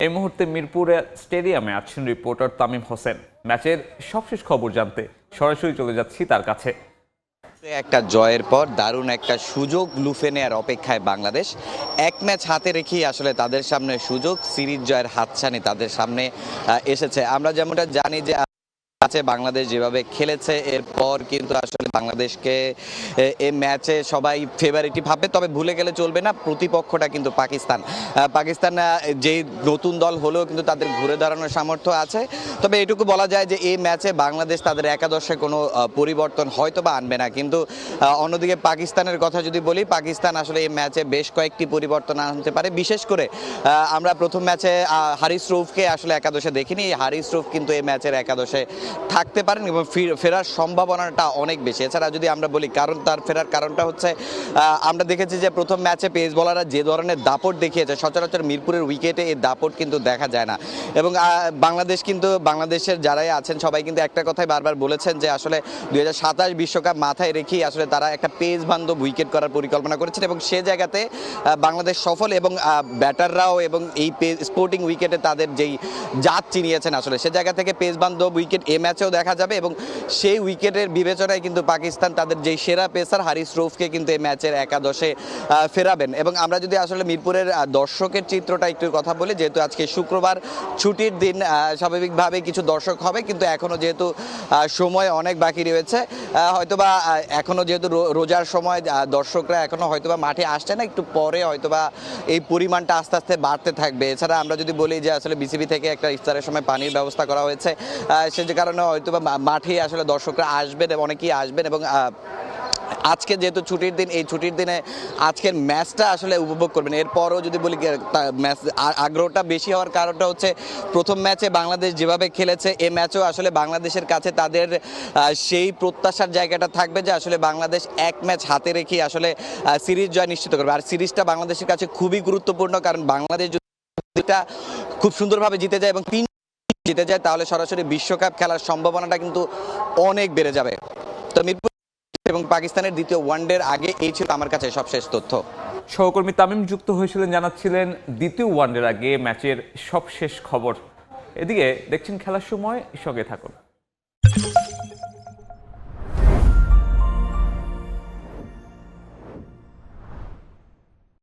এই মুহূর্তে মিরপুর স্টেডিয়ামে আছেন রিপোর্টার তামিম হোসেন। ম্যাচের সবশেষ খবর জানতে সরাসরি চলে যাচ্ছি তার কাছে। একটা জয়ের পর দারুণ একটা সুযোগ লুফে নেওয়ার অপেক্ষায় বাংলাদেশ। এক ম্যাচ হাতে রেখেই আসলে তাদের সামনে সুযোগ, সিরিজ জয়ের হাতছানি তাদের সামনে এসেছে। আমরা যেমনটা জানি যে বাংলাদেশ যেভাবে খেলেছে এরপর কিন্তু আসলে বাংলাদেশকে এই ম্যাচে সবাই ফেভারিটই ভাববে, তবে ভুলে গেলে চলবে না প্রতিপক্ষটা কিন্তু পাকিস্তান যেই নতুন দল হলেও কিন্তু তাদের ঘুরে দাঁড়ানোর সামর্থ্য আছে। তবে এটুকু বলা যায় যে এই ম্যাচে বাংলাদেশ তাদের একাদশে কোনো পরিবর্তন হয়তো বা আনবে না, কিন্তু অন্যদিকে পাকিস্তানের কথা যদি বলি, পাকিস্তান আসলে এই ম্যাচে বেশ কয়েকটি পরিবর্তন আনতে পারে। বিশেষ করে আমরা প্রথম ম্যাচে হারিস রউফকে আসলে একাদশে দেখিনি, হারিস রউফ কিন্তু এই ম্যাচের একাদশে থাকতে পারেন এবং ফেরার সম্ভাবনাটা অনেক বেশি। এছাড়া যদি আমরা বলি তার ফেরার কারণটা হচ্ছে আমরা দেখেছি যে প্রথম ম্যাচে পেস বলাররা যে ধরনের দাপট দেখিয়েছে, সচরাচর মিরপুরের উইকেটে এই দাপট কিন্তু দেখা যায় না। এবং বাংলাদেশের যারাই আছেন সবাই কিন্তু একটা কথাই বারবার বলেছেন যে আসলে 2027 বিশ্বকাপ মাথায় রেখেই আসলে তারা একটা পেস বান্ধব উইকেট করার পরিকল্পনা করেছেন এবং সে জায়গাতে বাংলাদেশ সফল এবং ব্যাটাররাও এবং এই স্পোর্টিং উইকেটে তাদের যেই জাত চিনিয়েছেন আসলে সে জায়গা থেকে পেস বান্ধব উইকেট ম্যাচেও দেখা যাবে এবং সেই উইকেটের বিবেচনায় কিন্তু পাকিস্তান তাদের যেই সেরা পেসার হারিস রউফকে কিন্তু এই ম্যাচের একাদশে ফেরাবেন। এবং আমরা যদি আসলে মিরপুরের দর্শকের চিত্রটা একটু কথা বলি, যেহেতু আজকে শুক্রবার ছুটির দিন, স্বাভাবিকভাবে কিছু দর্শক হবে, কিন্তু এখনও যেহেতু সময় অনেক বাকি রয়েছে, হয়তোবা এখনও যেহেতু রোজার সময় দর্শকরা এখনও হয়তোবা মাঠে আসছে না, একটু পরে হয়তোবা এই পরিমাণটা আস্তে আস্তে বাড়তে থাকবে। এছাড়া আমরা যদি বলি যে আসলে বিসিবি থেকে একটা ইফতারের সময় পানির ব্যবস্থা করা হয়েছে, সে কারণে হয়তো বা মাঠে আসলে দর্শকরা আসবেন, অনেকেই আসবেন এবং আজকে যেহেতু ছুটির দিন, এই ছুটির দিনে আজকের ম্যাচটা আসলে উপভোগ করবেন। এরপরও যদি বলি ম্যাচ আগ্রহটা বেশি হওয়ার কারণটা হচ্ছে প্রথম ম্যাচে বাংলাদেশ যেভাবে খেলেছে এই ম্যাচও আসলে বাংলাদেশের কাছে তাদের সেই প্রত্যাশার জায়গাটা থাকবে যে আসলে বাংলাদেশ এক ম্যাচ হাতে রেখে আসলে সিরিজ জয় নিশ্চিত করবে। আর সিরিজটা বাংলাদেশের কাছে খুবই গুরুত্বপূর্ণ, কারণ বাংলাদেশ যদি খুব সুন্দরভাবে জিতে যায় এবং জিতে যায় তাহলে সরাসরি বিশ্বকাপ খেলার সম্ভাবনাটা কিন্তু অনেক বেড়ে যাবে। তো মিরপুর এবং পাকিস্তানের দ্বিতীয় ওয়ানডের আগে এই ছিল আমার কাছে সবশেষ তথ্য। সহকর্মী তামিম যুক্ত হয়েছিলেন, জানাচ্ছিলেন দ্বিতীয় ওয়ানডের আগে ম্যাচের সবশেষ খবর। এদিকে দেখছেন খেলার সময়, সঙ্গে থাকুন।